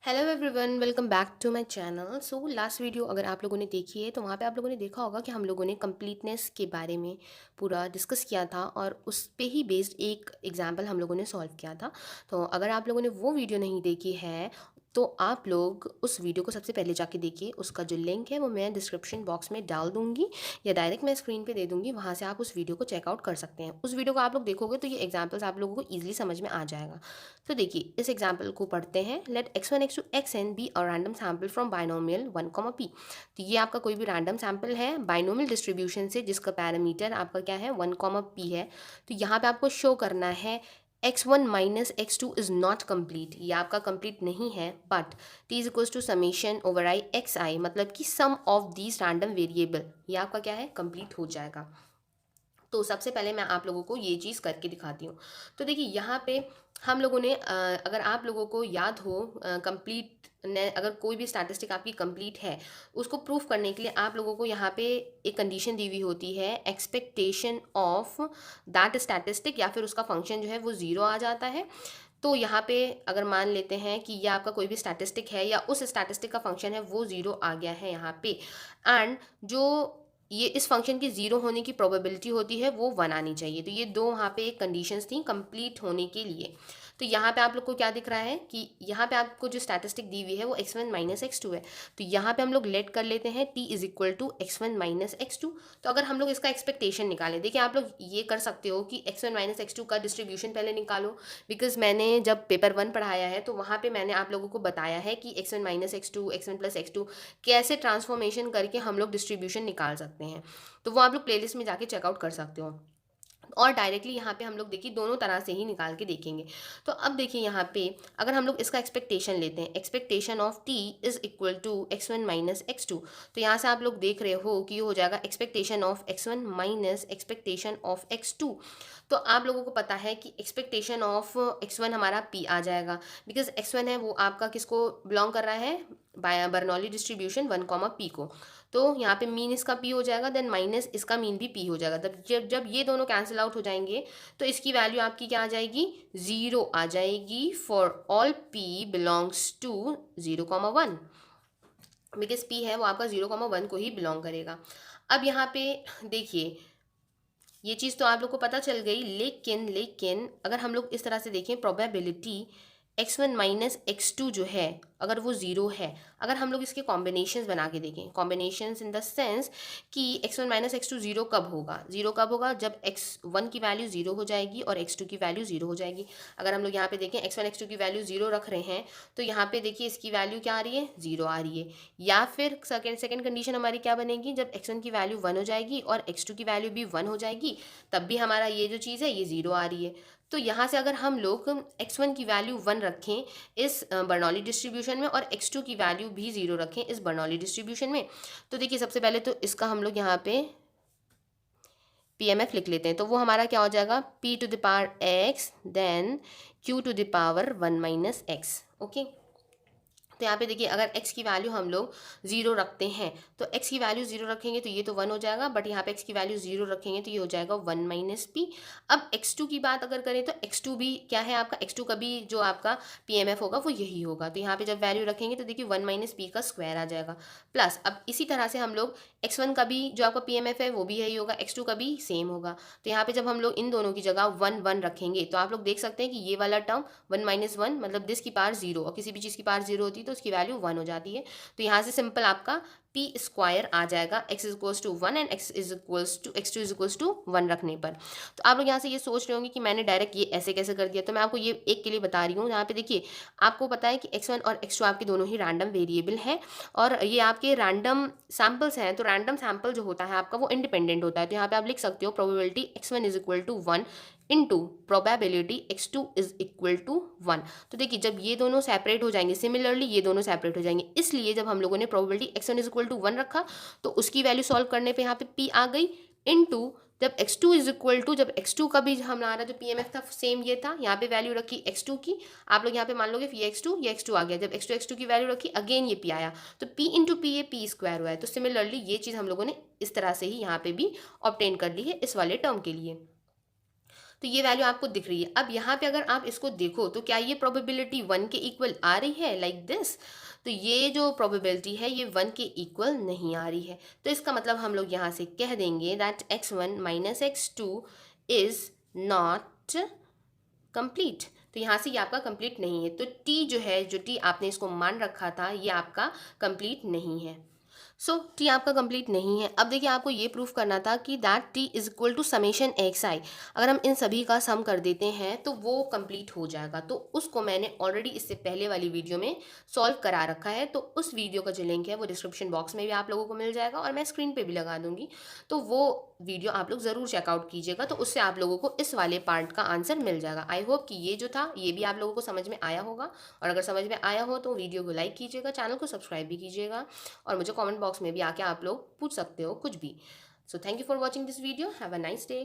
Hello everyone, welcome back to my channel. So last video अगर आप लोगों ने देखी है तो वहाँ पे आप लोगों ने देखा होगा कि हम लोगों ने कंप्लीटनेस के बारे में पूरा डिस्कस किया था और उस पे ही बेस्ड एक एग्जांपल हम लोगों ने सॉल्व किया था। तो अगर आप लोगों ने वो वीडियो नहीं देखी है तो आप लोग उस वीडियो को सबसे पहले जाके देखिए। उसका जो लिंक है वो मैं डिस्क्रिप्शन बॉक्स में डाल दूंगी या डायरेक्ट मैं स्क्रीन पे दे दूंगी, वहाँ से आप उस वीडियो को चेकआउट कर सकते हैं। उस वीडियो को आप लोग देखोगे तो ये एग्जाम्पल्स आप लोगों को ईजिली समझ में आ जाएगा। तो देखिए इस एग्जाम्पल को पढ़ते हैं। Let x1 x2 xn be a random sample from binomial 1, p। तो ये आपका कोई भी रैंडम सैम्पल है बाइनोमियल डिस्ट्रीब्यूशन से जिसका पैरामीटर आपका क्या है 1, p है। तो यहाँ पे आपको शो करना है x1 minus x2 is not complete, ये आपका कंप्लीट नहीं है। But t is equals to summation over i x i, मतलब कि sum of these random variable, ये आपका क्या है कंप्लीट हो जाएगा। तो सबसे पहले मैं आप लोगों को ये चीज़ करके दिखाती हूँ। तो देखिए यहाँ पे हम लोगों ने अगर आप लोगों को याद हो कंप्लीट ने, अगर कोई भी स्टैटिस्टिक आपकी कंप्लीट है उसको प्रूफ करने के लिए आप लोगों को यहाँ पे एक कंडीशन दी हुई होती है, एक्सपेक्टेशन ऑफ दैट स्टैटिस्टिक या फिर उसका फंक्शन जो है वो ज़ीरो आ जाता है। तो यहाँ पे अगर मान लेते हैं कि ये आपका कोई भी स्टैटिस्टिक है या उस स्टैटिस्टिक का फंक्शन है वो ज़ीरो आ गया है यहाँ पे, एंड जो ये इस फंक्शन की ज़ीरो होने की प्रोबेबिलिटी होती है वो 1 आनी चाहिए। तो ये दो वहाँ पे एक कंडीशंस थी कंप्लीट होने के लिए। तो यहाँ पे आप लोग को क्या दिख रहा है कि यहाँ पे आपको जो स्टैटिस्टिक दी हुई है वो x1 माइनस x2 है। तो यहाँ पे हम लोग लेट कर लेते हैं t is equal to x1 minus x2। तो अगर हम लोग इसका एक्सपेक्टेशन निकालें, देखिए आप लोग ये कर सकते हो कि x1 माइनस x2 का डिस्ट्रीब्यूशन पहले निकालो। बिकॉज मैंने जब पेपर 1 पढ़ाया है तो वहाँ पे मैंने आप लोगों को बताया है कि x1 minus x2 x1 plus x2 कैसे ट्रांसफॉर्मेशन करके हम लोग डिस्ट्रीब्यूशन निकाल सकते हैं। तो वो आप लोग प्लेलिस्ट में जाके चेकआउट कर सकते हो। और डायरेक्टली यहाँ पे हम लोग देखिए दोनों तरह से ही निकाल के देखेंगे। तो अब देखिए यहाँ पे अगर हम लोग इसका एक्सपेक्टेशन लेते हैं, expectation of t is equal to x1 minus x2। तो यहाँ से आप लोग देख रहे हो कि ये हो जाएगा expectation of x1 minus expectation of x2। तो आप लोगों को पता है कि एक्सपेक्टेशन ऑफ x1 हमारा p आ जाएगा, बिकॉज x1 है वो आपका किसको बिलोंग कर रहा है, बर्नौली डिस्ट्रीब्यूशन 1, p को। तो यहाँ पे मीन इसका p हो जाएगा, देन माइनस इसका मीन भी p हो जाएगा। तब जब जब ये दोनों कैंसिल आउट हो जाएंगे तो इसकी वैल्यू आपकी क्या आ जाएगी, ज़ीरो आ जाएगी for all p belongs to 0, 1। Because p है वो आपका 0, 1 को ही बिलोंग करेगा। अब यहाँ पे देखिए ये चीज़ तो आप लोग को पता चल गई, लेकिन लेकिन अगर हम लोग इस तरह से देखें प्रोबेबिलिटी x1 माइनस x2 जो है अगर वो ज़ीरो है, अगर हम लोग इसके कॉम्बिनेशंस बना के देखें, कॉम्बिनेशंस इन द सेंस कि x1 माइनस x2 ज़ीरो कब होगा, ज़ीरो कब होगा जब x1 की वैल्यू ज़ीरो हो जाएगी और x2 की वैल्यू ज़ीरो हो जाएगी। अगर हम लोग यहाँ पे देखें x1 x2 की वैल्यू ज़ीरो रख रहे हैं तो यहाँ पे देखिए इसकी वैल्यू क्या आ रही है, ज़ीरो आ रही है। या फिर सेकेंड कंडीशन हमारी क्या बनेगी, जब x1 की वैल्यू 1 हो जाएगी और x2 की वैल्यू भी 1 हो जाएगी तब भी हमारा ये जो चीज़ है ये ज़ीरो आ रही है। तो यहाँ से अगर हम लोग x1 की वैल्यू 1 रखें इस बर्नौली डिस्ट्रीब्यूशन में और x2 की वैल्यू भी 0 रखें इस बर्नौली डिस्ट्रीब्यूशन में, तो देखिए सबसे पहले तो इसका हम लोग यहाँ पे PMF लिख लेते हैं। तो वो हमारा क्या हो जाएगा, p to the power x then q to the power 1 minus x. Okay, तो यहाँ पे देखिए अगर x की वैल्यू हम लोग 0 रखते हैं तो x की वैल्यू 0 रखेंगे तो ये तो 1 हो जाएगा, बट यहाँ पे x की वैल्यू 0 रखेंगे तो ये हो जाएगा 1 माइनस p। अब x2 की बात अगर करें तो x2 भी क्या है आपका, x2 का भी जो आपका PMF होगा वो यही होगा। तो यहाँ पे जब वैल्यू रखेंगे तो देखिए 1 माइनस p का स्क्वायर आ जाएगा। प्लस अब इसी तरह से हम लोग x1 का भी जो आपका PMF है वो भी यही होगा, x2 का भी सेम होगा। तो यहाँ पे जब हम लोग इन दोनों की जगह 1 1 रखेंगे तो आप लोग देख सकते हैं कि ये वाला टर्म 1 माइनस 1 मतलब दिस की पावर 0, और किसी भी चीज़ की पावर 0 होती है तो उसकी वैल्यू 1 हो जाती है। तो यहाँ से सिंपल आपका p स्क्वायर आ जाएगा, x is equals to 1 and x is equals to x2 is equals to 1 रखने पर। तो आप लोग यहाँ से ये सोच रहे होंगे कि मैंने डायरेक्ट ये ऐसे कैसे कर दिया, तो मैं आपको ये एक के लिए बता रही हूँ। यहाँ पे देखिए आपको पता है कि x1 और x2 आपके दोनों ही रैंडम वेरिएबल हैं और ये आपके रैंडम सैम्पल्स हैं। तो रैंडम सैम्पल जो होता है आपका वो इंडिपेंडेंट होता है। तो यहाँ पे आप लिख सकते हो probability x1 is equal to 1 into probability x2 is equal to 1। तो देखिए जब ये दोनों सेपरेट हो जाएंगे, सिमिलरली ये दोनों सेपरेट हो जाएंगे, इसलिए जब हम लोगों ने probability x1 is equal to 1 रखा तो उसकी वैल्यू सॉल्व करने पे यहाँ पे p आ गई, इनटू जब x2 इज इक्वल टू, जब x2 का भी हमारा जो PMF था सेम ये था, यहाँ पे वैल्यू रखी x2 की, आप लोग यहाँ पे मान लोगे ये x2 आ गया, जब x2 x2 की वैल्यू रखी अगेन ये p आया, तो p इंटू पी ये p स्क्वायर हुआ है। तो सिमिलरली ये चीज़ हम लोगों ने इस तरह से ही यहाँ पे भी ऑब्टेन कर ली है इस वाले टर्म के लिए। तो ये वैल्यू आपको दिख रही है। अब यहाँ पे अगर आप इसको देखो तो क्या ये प्रोबेबिलिटी 1 के इक्वल आ रही है लाइक दिस? तो ये जो प्रोबेबिलिटी है ये 1 के इक्वल नहीं आ रही है। तो इसका मतलब हम लोग यहाँ से कह देंगे that x1 minus x2 is not complete. तो यहाँ से ये आपका कंप्लीट नहीं है। तो t जो है, जो t आपने इसको मान रखा था, ये आपका कंप्लीट नहीं है। सो टी आपका कंप्लीट नहीं है। अब देखिए आपको ये प्रूफ करना था कि that t is equal to summation x i. अगर हम इन सभी का सम कर देते हैं तो वो कंप्लीट हो जाएगा। तो उसको मैंने ऑलरेडी इससे पहले वाली वीडियो में सॉल्व करा रखा है। तो उस वीडियो का जो लिंक है वो डिस्क्रिप्शन बॉक्स में भी आप लोगों को मिल जाएगा और मैं स्क्रीन पे भी लगा दूंगी। तो वो वीडियो आप लोग ज़रूर चेकआउट कीजिएगा। तो उससे आप लोगों को इस वाले पार्ट का आंसर मिल जाएगा। आई होप कि ये जो था ये भी आप लोगों को समझ में आया होगा। और अगर समझ में आया हो तो वीडियो को लाइक कीजिएगा, चैनल को सब्सक्राइब भी कीजिएगा और मुझे कमेंट बॉक्स में भी आके आप लोग पूछ सकते हो कुछ भी। So thank you for watching this video. Have a nice day.